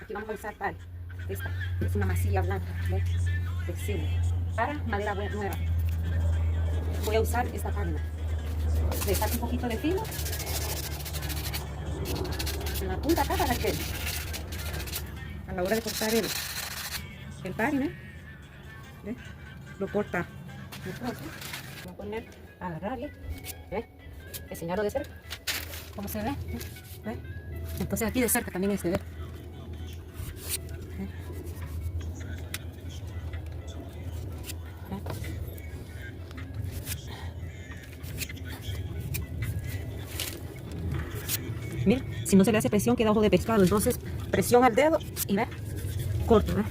Aquí vamos a usar pal. Esta es una masilla blanca, ¿ves? Flexible. Para madera nueva. Voy a usar esta página. Le saco un poquito de filo en la punta acá para que a la hora de cortar el página, ¿ves? Lo corta el trozo. Voy a poner, agarrarle, ¿ves? Enseñarlo de cerca. ¿Cómo se ve? ¿Ves? Entonces aquí de cerca también se ve. Mira, si no se le hace presión queda ojo de pescado, entonces presión al dedo y ve, corto, ¿ve?